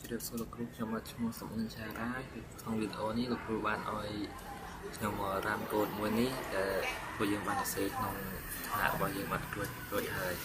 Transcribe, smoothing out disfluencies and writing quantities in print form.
เรียบสูรกรุ๊ปจะมาชมสมุนชาได้ทางวิดีโอนี้เราครูบานอ้อยนมรำโกดวันนี้แต่พอยังบานเสกนองหาบอยังบานด้วยเลย